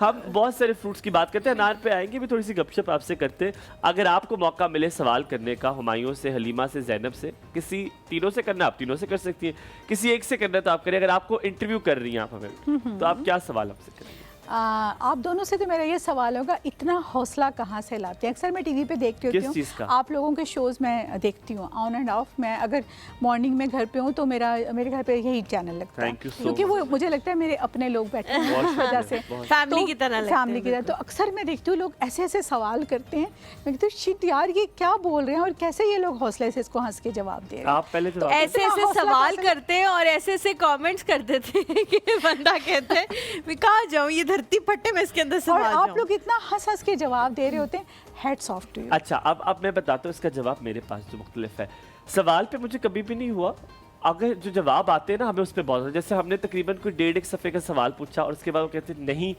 हम बहुत सारे फ्रूट्स की बात करते हैं, अनार पे आएंगे भी, थोड़ी सी गपशप आपसे करते हैं। अगर आपको मौका मिले सवाल करने का हुमायूं से, हलीमा से, ज़ैनब से, किसी तीनों से करना आप तीनों से कर सकती है, किसी एक से करना तो आप करें। अगर आपको इंटरव्यू कर रही हैं आप हमें, तो आप क्या सवाल हमसे करेंगे? आप दोनों से तो मेरा ये सवाल होगा, इतना हौसला कहाँ से लाते हैं? अक्सर मैं टीवी पे देखती होती हूँ, आप लोगों के शोज़ मैं देखती हूँ ऑन एंड ऑफ। मैं अगर मॉर्निंग में घर पे हूँ तो मेरे घर पे यही चैनल लगता है, क्योंकि वो मुझे लगता है मेरे अपने लोग बैठे हैं उस वजह से, फैमिली की तरह फैमिली की तरह। तो अक्सर मैं देखती हूँ लोग ऐसे ऐसे सवाल करते हैं, मैं कहती हूँ शिट यार ये क्या बोल रहे हैं और कैसे ये लोग हौसले से इसको हंस के जवाब दे रहे हैं। आप पहले तो ऐसे ऐसे सवाल करते हैं और ऐसे ऐसे कमेंट्स कर देते हैं कि बंदा कहते हैं मैं कहाँ जाऊँ, ये धरती फटे में इसके अंदर सवाल। और आप लोग इतना हंस हंस के जवाब दे रहे होते हैं, हेड्स ऑफ टू यू। अच्छा, अब मैं बताता हूँ इसका जवाब मेरे पास जो मुख्तलिफ है। सवाल पे मुझे कभी भी नहीं हुआ, अगर जो जवाब आते हैं ना हमें उस पर बहुत, जैसे हमने तकरीबन कोई 1.5 सफ़े का सवाल पूछा और उसके बाद वो कहते नहीं,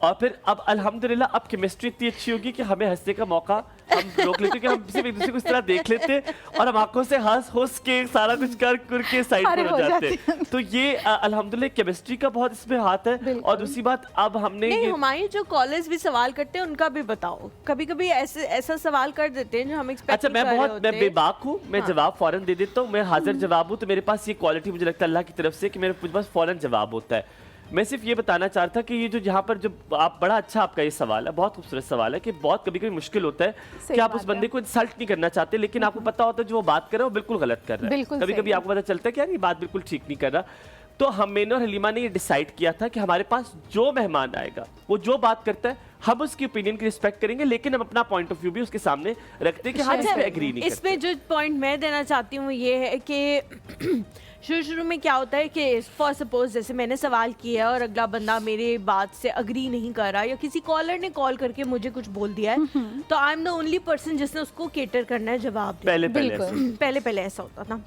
और फिर अब अल्हम्दुलिल्लाह अब केमिस्ट्री इतनी अच्छी होगी कि हमें हंसने का मौका हम रोक लेते हैं, कि हम सिर्फ एक दूसरे को इस तरह देख लेते हैं और हम आंखों से हंस के सारा कुछ कर के साइड पर हो जाते हैं। तो ये अल्हम्दुलिल्लाह केमिस्ट्री का बहुत इसमें हाथ है। और दूसरी बात, अब हमने हमारे जो कॉलेज भी सवाल करते हैं उनका भी बताओ, कभी कभी ऐसा सवाल कर देते हैं जो हम एक्सपेक्ट नहीं कर रहे होते। मैं बेबाक हूँ, मैं जवाब फौरन दे देता हूँ, मैं हाजिर जवाब हूँ। तो मेरे पास ये क्वालिटी मुझे लगता है अल्लाह की तरफ से कि मेरे पास फौरन जवाब होता है। मैं सिर्फ ये बताना चाहता कि ये जो यहाँ पर जो आप बड़ा अच्छा आपका ये सवाल है, बहुत खूबसूरत सवाल है कि बहुत कभी कभी मुश्किल होता है कि आप उस बंदे को इंसल्ट नहीं करना चाहते, लेकिन आपको पता होता है जो वो बात कर रहा है वो बिल्कुल गलत कर रहा है। कभी कभी आपको पता चलता है कि यार ये बात बिल्कुल ठीक नहीं कर रहा। तो मैंने और हलीमा ने ये डिसाइड किया था कि हमारे पास जो मेहमान आएगा वो जो बात करता है हम उसकी ओपिनियन की रिस्पेक्ट करेंगे, लेकिन हम अपना पॉइंट ऑफ व्यू भी उसके सामने रखते हैं कि हाँ इस पे एग्री नहीं करते। इसमें जो पॉइंट मैं देना चाहती हूँ ये है कि शुरू में क्या होता है कि फॉर सपोज जैसे मैंने सवाल किया और अगला बंदा मेरे बात से अग्री नहीं कर रहा, या किसी कॉलर ने कॉल करके मुझे कुछ बोल दिया है, तो I am the only person जिसने उसको केटर करना है, जवाब पहले ऐसा होता था।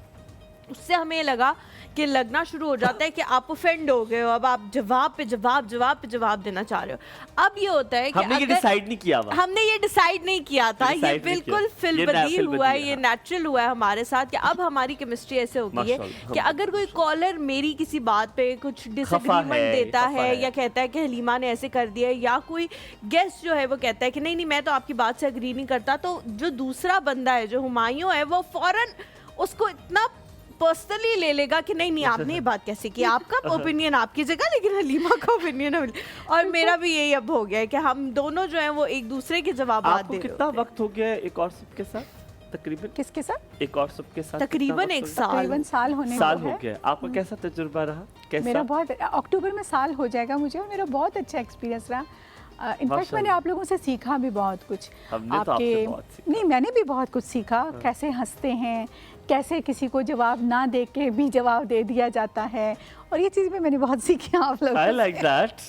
उससे हमें लगा कि लगना शुरू हो जाता है कि आप ऑफेंड हो गए हो, अब आप जवाब पे जवाब देना चाह रहे हो। अब ये होता है कि हमने ये डिसाइड नहीं किया, हमने ये डिसाइड नहीं किया था, ये बिल्कुल फिलबदी हुआ है, ये नेचुरल हुआ है हमारे साथ कि अब हमारी केमिस्ट्री ऐसे हो गई है कि अगर कोई कॉलर मेरी किसी बात पे कुछ डिसएग्रीमेंट देता है या कहता है कि हलीमा ने ऐसे कर दिया, या कोई गेस्ट जो है वो कहता है कि नहीं मैं तो आपकी बात से अग्री नहीं करता, तो जो दूसरा बंदा है जो हुमायूं है वो फौरन उसको इतना पर्सनली ले लेगा कि नहीं आपने ये बात कैसे की, आपका ओपिनियन आपकी जगह लेकिन हलीमा का ओपिनियन है। और मेरा भी यही अब हो गया है कि हम दोनों जो हैं वो एक दूसरे के जवाब दे रहे हैं। कितना वक्त हो गया है एक और सबके साथ? तकरीबन किसके साथ? एक और सबके साथ तकरीबन एक साल होने हो गया। आपका कैसा तजुर्बा रहा? कैसा? मेरा बहुत, अक्टूबर में साल हो जाएगा मुझे, और मेरा बहुत अच्छा एक्सपीरियंस रहा। इनफैक्ट मैंने आप लोगों से सीखा भी बहुत कुछ। हमने तो आपसे बहुत सीखा। नहीं, मैंने भी बहुत कुछ सीखा, कैसे हंसते हैं, कैसे किसी को जवाब ना दे के भी जवाब दे दिया जाता है, और ये चीज़ भी मैंने बहुत सीखी आप लोगों से। I like that.